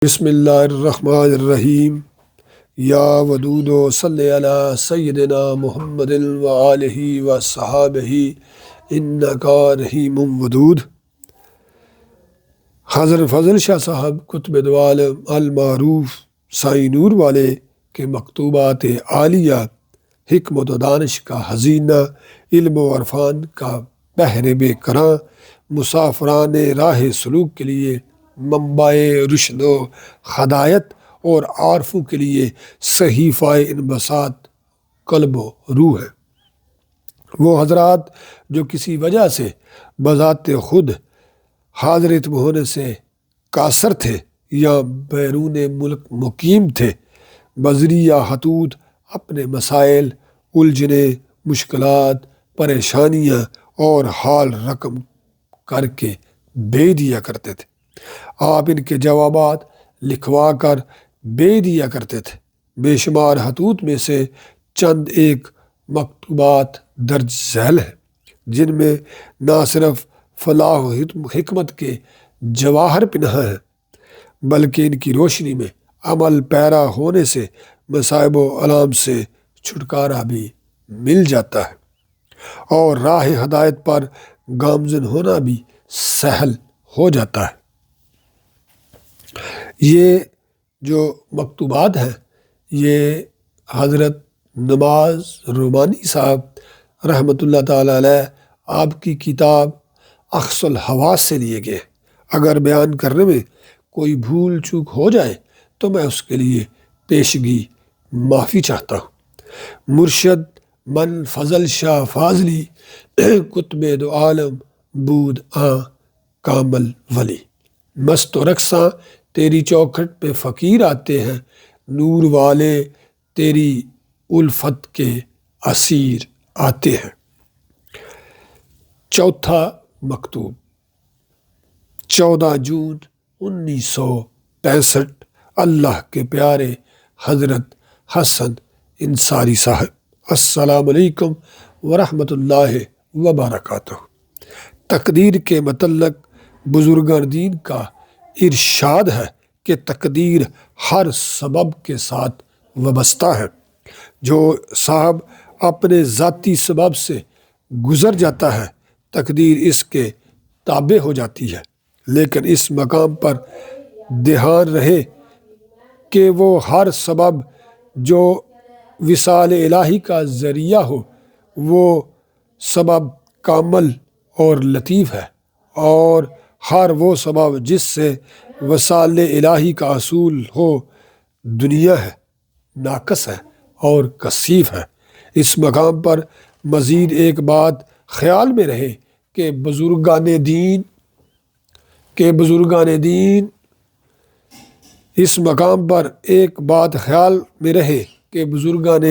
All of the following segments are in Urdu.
بسم اللہ الرحمن الرحیم یا ودود و صلی علی سیدنا محمد وآلہ وصحابہ انکا رحیم ودود۔ حضرت فضل شاہ صاحب قطب دو عالم المعروف سائی نور والے کے مکتوبات عالیہ، حکمت و دانش کا خزینہ، علم و عرفان کا بحر بے کراں، مسافران راہ سلوک کے لیے منبع رشد و ہدایت اور عارفوں کے لیے صحیفہ انبساط قلب و روح ہے۔ وہ حضرات جو کسی وجہ سے بذات خود حاضر ہونے سے قاصر تھے یا بیرون ملک مقیم تھے، بذریعہ خطوط اپنے مسائل، الجھنیں، مشکلات، پریشانیاں اور حال رقم کر کے بھیج دیا کرتے تھے۔ آپ ان کے جوابات لکھوا کر بھیج دیا کرتے تھے۔ بے شمار خطوط میں سے چند ایک مکتوبات درج ذیل ہیں، جن میں نہ صرف فلاح و حکمت کے جواہر پنہاں ہیں، بلکہ ان کی روشنی میں عمل پیرا ہونے سے مصائب و آلام سے چھٹکارا بھی مل جاتا ہے اور راہ ہدایت پر گامزن ہونا بھی سہل ہو جاتا ہے۔ یہ جو مکتوبات ہیں یہ حضرت نماز رومانی صاحب رحمۃ اللہ تعالیٰ علیہ آپ کی کتاب اخص الحواس سے لیے گئے۔ اگر بیان کرنے میں کوئی بھول چوک ہو جائے تو میں اس کے لیے پیشگی معافی چاہتا ہوں۔ مرشد من فضل شاہ فاضلی قطب دو عالم بود کامل ولی، مست و رقصاں تیری چوکھٹ پہ فقیر آتے ہیں، نور والے تیری الفت کے اسیر آتے ہیں۔ چوتھا مکتوب 14 جون 1965، اللہ کے پیارے حضرت حسن انصاری صاحب، السلام علیکم ورحمۃ اللہ وبرکاتہ۔ تقدیر کے متعلق بزرگان دین کا ارشاد ہے کہ تقدیر ہر سبب کے ساتھ وابستہ ہے۔ جو صاحب اپنے ذاتی سبب سے گزر جاتا ہے، تقدیر اس کے تابع ہو جاتی ہے، لیکن اس مقام پر دھیان رہے کہ وہ ہر سبب جو وصال الہی کا ذریعہ ہو، وہ سبب کامل اور لطیف ہے، اور ہر وہ سبب جس سے وصال الہی کا حصول ہو دنیا ہے، ناقص ہے اور کثیف ہے۔ اس مقام پر مزید ایک بات خیال میں رہے کہ اس مقام پر ایک بات خیال میں رہے کہ بزرگان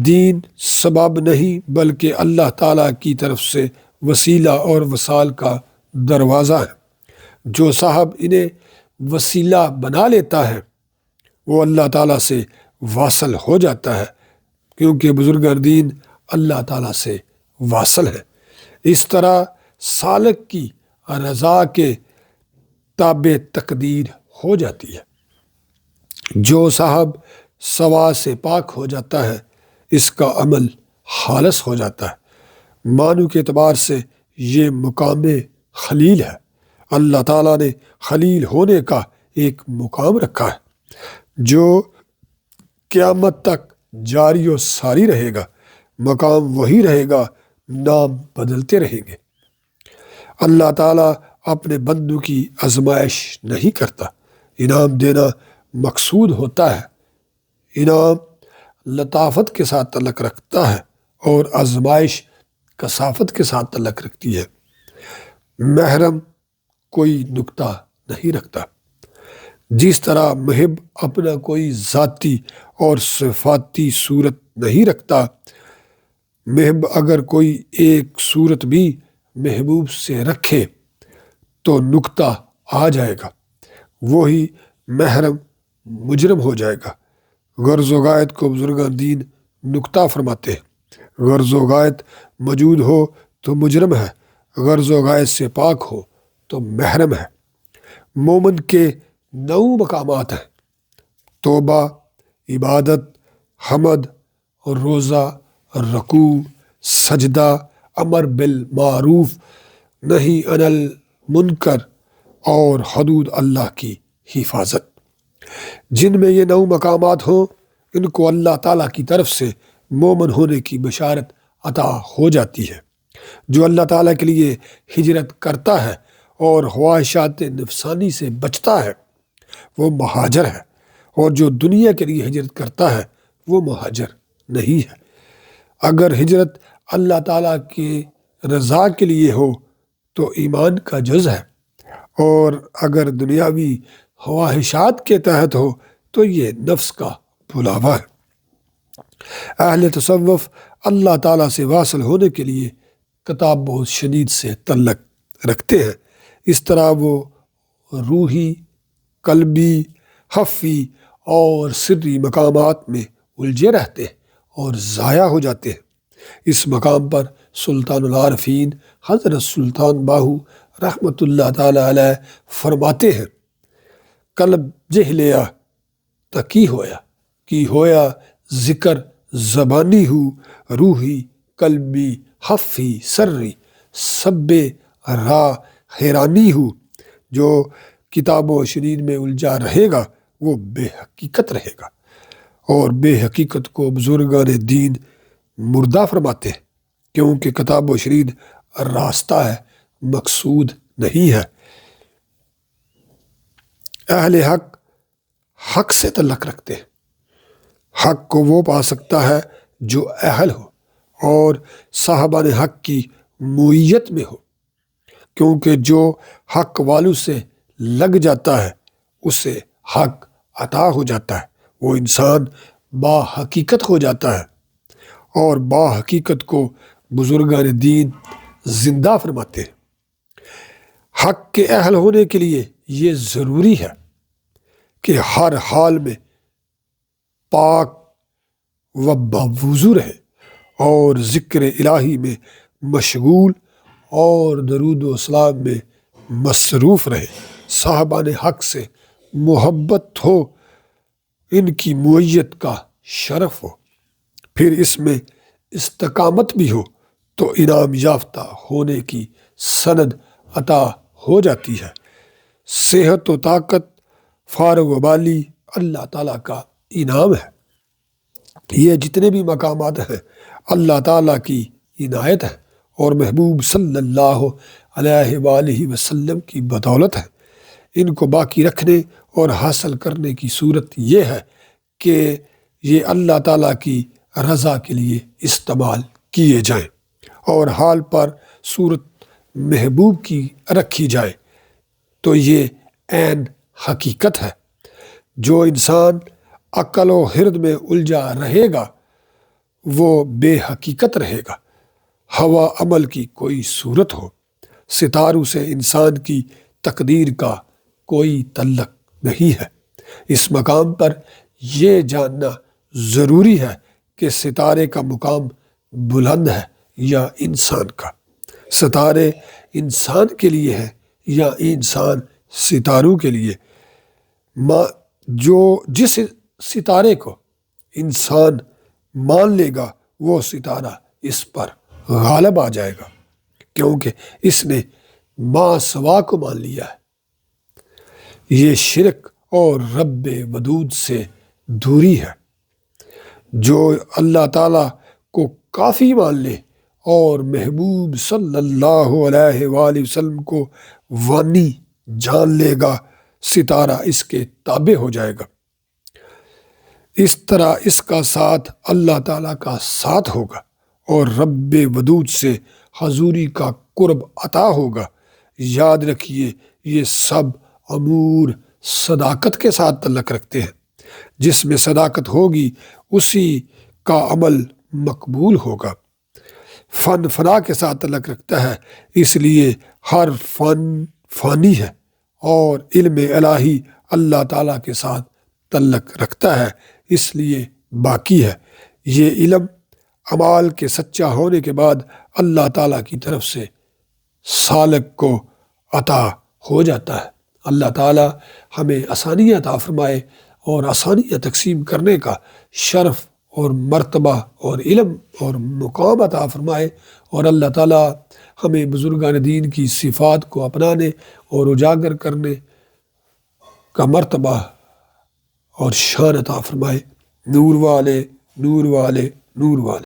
دین سبب نہیں بلکہ اللہ تعالیٰ کی طرف سے وسیلہ اور وصال کا دروازہ ہے۔ جو صاحب انہیں وسیلہ بنا لیتا ہے وہ اللہ تعالیٰ سے واصل ہو جاتا ہے، کیونکہ بزرگان دین اللہ تعالیٰ سے واصل ہے۔ اس طرح سالک کی رضا کے تابع تقدیر ہو جاتی ہے۔ جو صاحب سوا سے پاک ہو جاتا ہے، اس کا عمل خالص ہو جاتا ہے۔ معنی کے اعتبار سے یہ مقام خلیل ہے۔ اللہ تعالیٰ نے خلیل ہونے کا ایک مقام رکھا ہے جو قیامت تک جاری و ساری رہے گا۔ مقام وہی رہے گا، نام بدلتے رہیں گے۔ اللہ تعالیٰ اپنے بندوں کی آزمائش نہیں کرتا، انعام دینا مقصود ہوتا ہے۔ انعام لطافت کے ساتھ تعلق رکھتا ہے اور آزمائش کثافت کے ساتھ تعلق رکھتی ہے۔ محرم کوئی نقطہ نہیں رکھتا۔ جس طرح محب اپنا کوئی ذاتی اور صفاتی صورت نہیں رکھتا، محب اگر کوئی ایک صورت بھی محبوب سے رکھے تو نقطہ آ جائے گا، وہی محرم مجرم ہو جائے گا۔ غرض و غایت کو بزرگان دین نقطہ فرماتے ہیں۔ غرض و غایت موجود ہو تو مجرم ہے، غرض و غایت سے پاک ہو تو محرم ہے۔ مومن کے 9 مقامات ہیں: توبہ، عبادت، حمد اور روزہ، رکوع، سجدہ، امر بالمعروف، نہی عن المنکر اور حدود اللہ کی حفاظت۔ جن میں یہ 9 مقامات ہوں ان کو اللہ تعالیٰ کی طرف سے مومن ہونے کی بشارت عطا ہو جاتی ہے۔ جو اللہ تعالیٰ کے لیے ہجرت کرتا ہے اور خواہشات نفسانی سے بچتا ہے وہ مہاجر ہے، اور جو دنیا کے لیے ہجرت کرتا ہے وہ مہاجر نہیں ہے۔ اگر ہجرت اللہ تعالیٰ کی رضا کے لیے ہو تو ایمان کا جز ہے، اور اگر دنیاوی خواہشات کے تحت ہو تو یہ نفس کا بلاوا ہے۔ اہل تصوف اللہ تعالیٰ سے واصل ہونے کے لیے کتاب بہت شدید سے تعلق رکھتے ہیں۔ اس طرح وہ روحی، قلبی، حفی اور سری مقامات میں الجھے رہتے ہیں اور ضائع ہو جاتے ہیں۔ اس مقام پر سلطان العارفین حضرت سلطان باہو رحمۃ اللہ تعالیٰ علیہ فرماتے ہیں: قلب جہلیا تکی ہویا ذکر زبانی ہو، روحی قلبی حفی سری سب را حیرانی ہو۔ جو کتاب و شریر میں الجھا رہے گا وہ بے حقیقت رہے گا، اور بے حقیقت کو بزرگان دین مردہ فرماتے ہیں، کیونکہ کتاب و شریر راستہ ہے، مقصود نہیں ہے۔ اہل حق حق سے تعلق رکھتے ہیں۔ حق کو وہ پا سکتا ہے جو اہل ہو اور صاحبان حق کی معیت میں ہو، کیونکہ جو حق والوں سے لگ جاتا ہے اسے حق عطا ہو جاتا ہے، وہ انسان با حقیقت ہو جاتا ہے، اور با حقیقت کو بزرگان دین زندہ فرماتے ہیں۔ حق کے اہل ہونے کے لیے یہ ضروری ہے کہ ہر حال میں پاک و باوضو رہے اور ذکر الہی میں مشغول اور درود و سلام میں مصروف رہے، صاحبان حق سے محبت ہو، ان کی معیت کا شرف ہو، پھر اس میں استقامت بھی ہو تو انعام یافتہ ہونے کی سند عطا ہو جاتی ہے۔ صحت و طاقت، فارغ و بالی اللہ تعالیٰ کا انعام ہے۔ یہ جتنے بھی مقامات ہیں اللہ تعالیٰ کی عنایت ہے اور محبوب صلی اللہ علیہ وآلہ وسلم کی بدولت ہے۔ ان کو باقی رکھنے اور حاصل کرنے کی صورت یہ ہے کہ یہ اللہ تعالیٰ کی رضا کے لیے استعمال کیے جائیں اور حال پر صورت محبوب کی رکھی جائے، تو یہ عین حقیقت ہے۔ جو انسان عقل و حرد میں الجھا رہے گا وہ بے حقیقت رہے گا۔ ہوا عمل کی کوئی صورت ہو، ستاروں سے انسان کی تقدیر کا کوئی تعلق نہیں ہے۔ اس مقام پر یہ جاننا ضروری ہے کہ ستارے کا مقام بلند ہے یا انسان کا، ستارے انسان کے لیے ہے یا انسان ستاروں کے لیے۔ جس ستارے کو انسان مان لے گا وہ ستارہ اس پر غالب آ جائے گا، کیونکہ اس نے ما سوا کو مان لیا ہے۔ یہ شرک اور رب ودود سے دوری ہے۔ جو اللہ تعالیٰ کو کافی مان لے اور محبوب صلی اللہ علیہ وآلہ وسلم کو وانی جان لے گا، ستارہ اس کے تابع ہو جائے گا۔ اس طرح اس کا ساتھ اللہ تعالیٰ کا ساتھ ہوگا اور رب ودود سے حضوری کا قرب عطا ہوگا۔ یاد رکھیے یہ سب امور صداقت کے ساتھ تعلق رکھتے ہیں۔ جس میں صداقت ہوگی اسی کا عمل مقبول ہوگا۔ فن فنا کے ساتھ تعلق رکھتا ہے، اس لیے ہر فن فانی ہے، اور علم الہی اللہ تعالیٰ کے ساتھ تعلق رکھتا ہے، اس لیے باقی ہے۔ یہ علم اعمال کے سچا ہونے کے بعد اللہ تعالیٰ کی طرف سے سالک کو عطا ہو جاتا ہے۔ اللہ تعالی ہمیں آسانیاں عطا فرمائے اور آسانیاں تقسیم کرنے کا شرف اور مرتبہ اور علم اور مقام عطا فرمائے، اور اللہ تعالی ہمیں بزرگان دین کی صفات کو اپنانے اور اجاگر کرنے کا مرتبہ اور شان عطا فرمائے۔ نور والے، نور والے، نور والے۔